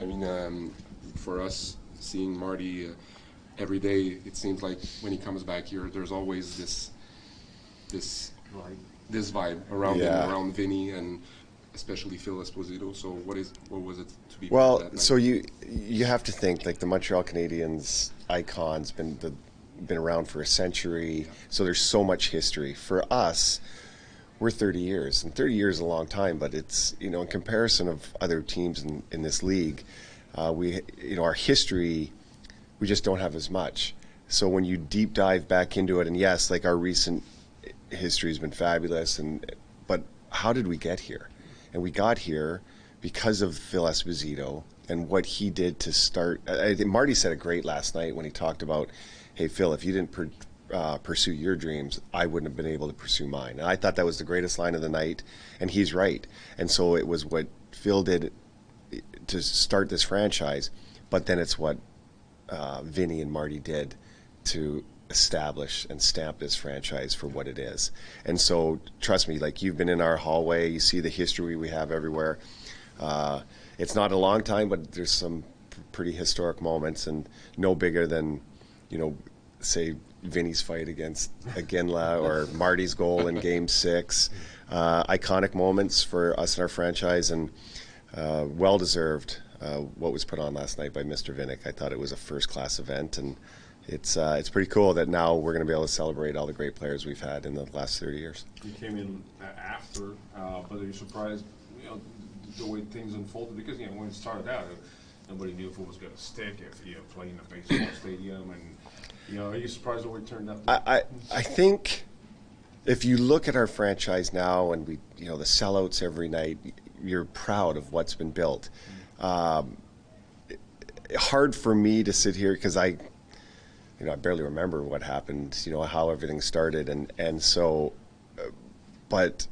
I mean, for us, seeing Marty every day, it seems like when he comes back here, there's always this vibe around him, around Vinny, and especially Phil Esposito. So what was it to be part of that night? So you have to think, like, the Montreal Canadiens icon's been around for a century, so there's so much history. For us, we're 30 years, and 30 years is a long time, but it's, in comparison of other teams in this league, our history, we just don't have as much. So when you deep dive back into it, and yes, like, our recent history has been fabulous, but how did we get here? And we got here because of Phil Esposito and what he did to start. I think Marty said it great last night when he talked about, hey, Phil, if you didn't pursue your dreams, I wouldn't have been able to pursue mine. And I thought that was the greatest line of the night, and he's right. And so it was what Phil did to start this franchise, but then it's what Vinny and Marty did to establish and stamp this franchise for what it is. And so, trust me, like, you've been in our hallway, you see the history we have everywhere. It's not a long time, but there's some pretty historic moments, and no bigger than, say, Vinny's fight against Aginla or Marty's goal in Game 6. Iconic moments for us in our franchise, and well-deserved what was put on last night by Mr. Vinnick. I thought it was a first-class event, and it's pretty cool that now we're going to be able to celebrate all the great players we've had in the last 30 years. You came in after, but are you surprised, the way things unfolded? Because, when it started out, nobody knew if it was going to stick, if playing in a baseball stadium, and, are you surprised the way it turned out? I think if you look at our franchise now, and we, the sellouts every night, you're proud of what's been built. Hard for me to sit here because I barely remember what happened, how everything started, and so, but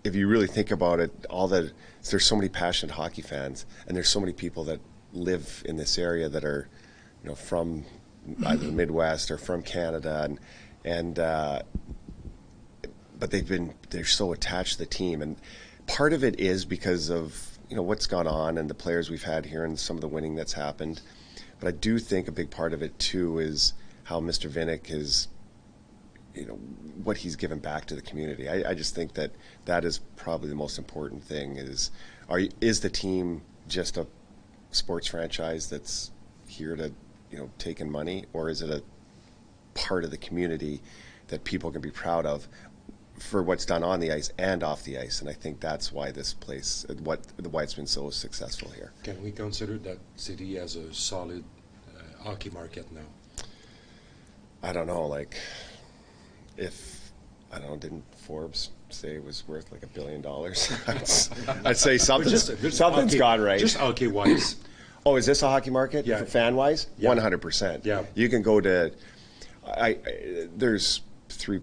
if you really think about it, there's so many passionate hockey fans, and there's so many people that live in this area that are, from either the Midwest or from Canada, and but they're so attached to the team, and part of it is because of what's gone on and the players we've had here and some of the winning that's happened. But I do think a big part of it too is how Mr. Vinnick is, what he's given back to the community. I just think that is probably the most important thing is the team just a sports franchise that's here to, take in money, or is it a part of the community that people can be proud of for what's done on the ice and off the ice? And I think that's why this place, why it's been so successful here. Can we consider that city as a solid hockey market now? I don't know, didn't Forbes say it was worth like $1 billion? I'd say something's gone right. Just hockey-wise. Oh, is this a hockey market? Yeah. Fan-wise? Yeah. 100%. Yeah. You can go to, there's 3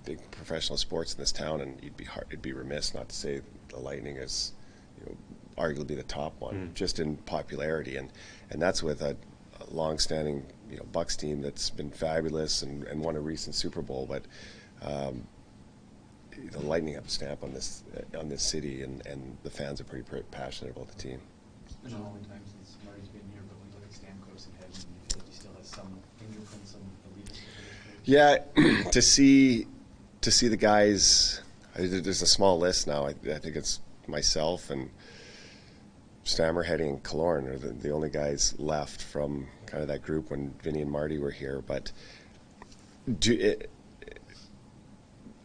big professional sports in this town, and it'd be remiss not to say the Lightning is, arguably the top one, just in popularity, and that's with a long-standing, Bucks team that's been fabulous and won a recent Super Bowl. But the Lightning have a stamp on this city, and the fans are pretty passionate about the team. It's been a long time since Marty's been here, but when you look at Stamkos and Hedman, you feel like he still has some fingerprints on the leadership of this group? Yeah, to see the guys, there's a small list now. I think it's myself and Stammer, Heddy, and Killorn are the only guys left from kind of that group when Vinny and Marty were here. But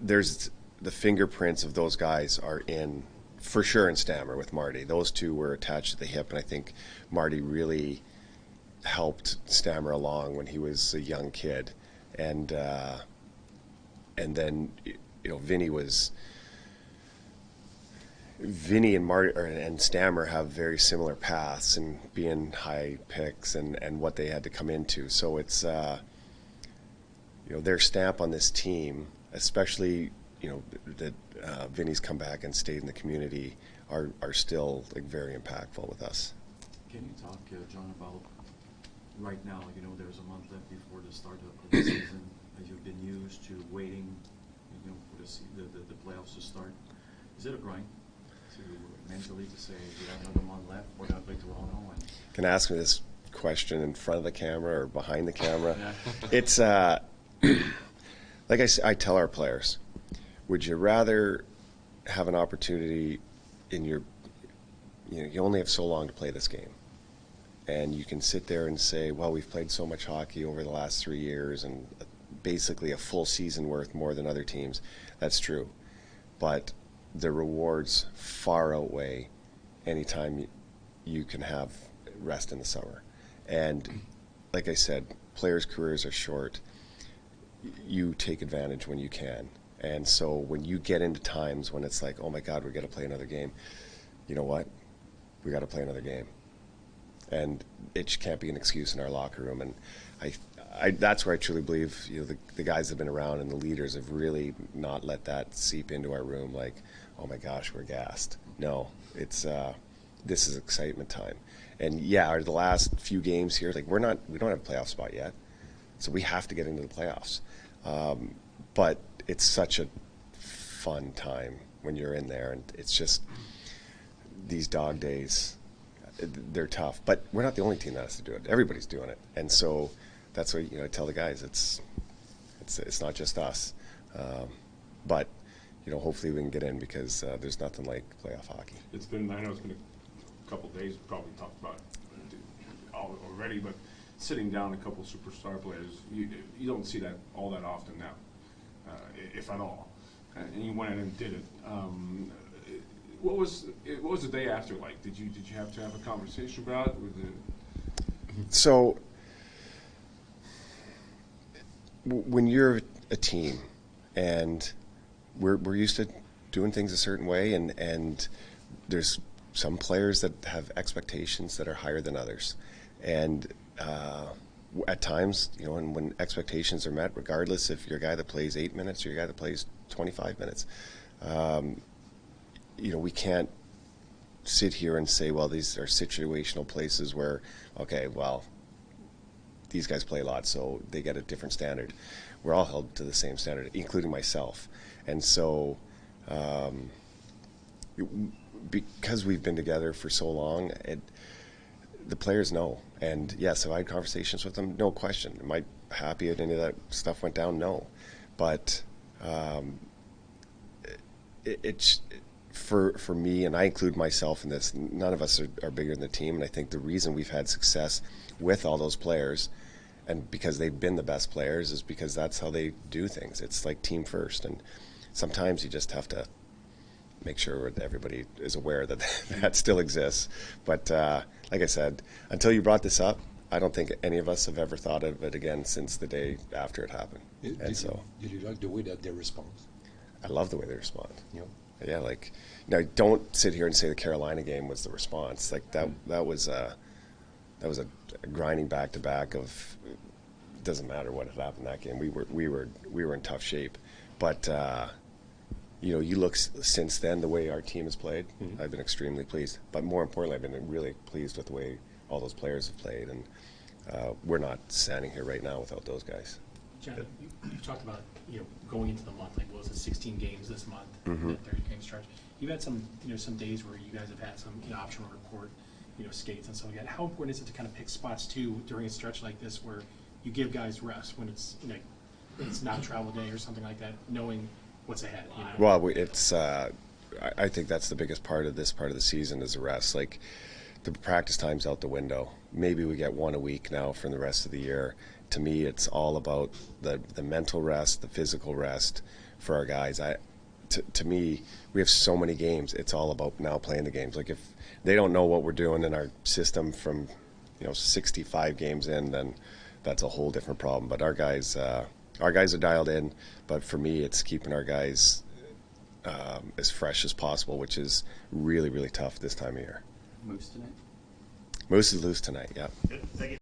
there's the fingerprints of those guys are in, for sure, in Stammer with Marty. Those two were attached to the hip, and I think Marty really helped Stammer along when he was a young kid. And then, Vinny and Marty and Stammer have very similar paths and being high picks and what they had to come into. So it's, their stamp on this team, especially, that Vinny's come back and stayed in the community, are still very impactful with us. Can you talk, John, about right now, there's a month left before the start of the season. You've been used to waiting, for the playoffs to start. Is it a grind mentally to say we have another month left, we're not going to can ask me this question in front of the camera or behind the camera. It's like I tell our players, would you rather have an opportunity in your, you only have so long to play this game, and you can sit there and say, well, we've played so much hockey over the last 3 years and basically a full season worth more than other teams. That's true, but the rewards far outweigh any time you can have rest in the summer. And like I said, players' careers are short. You take advantage when you can. And so when you get into times when it's like, oh my God, we got to play another game, you know what? We got to play another game. And it can't be an excuse in our locker room. And that's where I truly believe, the guys that have been around and the leaders have really not let that seep into our room. Like, oh my gosh, we're gassed. No, it's this is excitement time. And yeah, the last few games here, like we don't have a playoff spot yet, so we have to get into the playoffs. But it's such a fun time when you're in there, and it's just these dog days. They're tough, but we're not the only team that has to do it. Everybody's doing it, and so that's what I tell the guys. It's not just us, but hopefully we can get in because there's nothing like playoff hockey. I know it's been a couple of days. We probably talked about it already, but sitting down a couple superstar players, you don't see that all that often now, if at all. And you went in and did it. What was the day after like? Did you have to have a conversation about it with So when you're a team and we're used to doing things a certain way, and there's some players that have expectations that are higher than others, and at times, and when expectations are met, regardless if you're a guy that plays 8 minutes or you're a guy that plays 25 minutes, we can't sit here and say, well, these are situational places where, okay, well, these guys play a lot, so they get a different standard. We're all held to the same standard, including myself. And so because we've been together for so long, the players know. And yes, have I had conversations with them? No question. Am I happy that any of that stuff went down? No. But it's for me, and I include myself in this, none of us are bigger than the team. And I think the reason we've had success with all those players, and because they've been the best players, is because that's how they do things. It's like team first. And sometimes you just have to make sure that everybody is aware that that still exists. But like I said, until you brought this up, I don't think any of us have ever thought of it again since the day after it happened. Did you like the way that they respond? I love the way they respond. Yeah, like, don't sit here and say the Carolina game was the response. Like that was a grinding back to back of, it doesn't matter what had happened that game. We were in tough shape, but you look since then the way our team has played. Mm-hmm. I've been extremely pleased, but more importantly, I've been really pleased with the way all those players have played, and we're not standing here right now without those guys. Jon, you talked about going into the month, like what was it, 16 games this month, mm-hmm. that 30-game stretch. You've had some some days where you guys have had some optional report skates and stuff like that. How important is it to kind of pick spots too during a stretch like this where you give guys rest when it's it's not a travel day or something like that, knowing what's ahead? Well, it's I think that's the biggest part of this part of the season is the rest. Like the practice time's out the window. Maybe we get one a week now for the rest of the year. To me, it's all about the mental rest, the physical rest for our guys. To me, we have so many games. It's all about now playing the games. Like if they don't know what we're doing in our system from 65 games in, then that's a whole different problem. But our guys are dialed in. But for me, it's keeping our guys as fresh as possible, which is really, really tough this time of year. Moose tonight? Moose is loose tonight, yeah. Good. Thank you.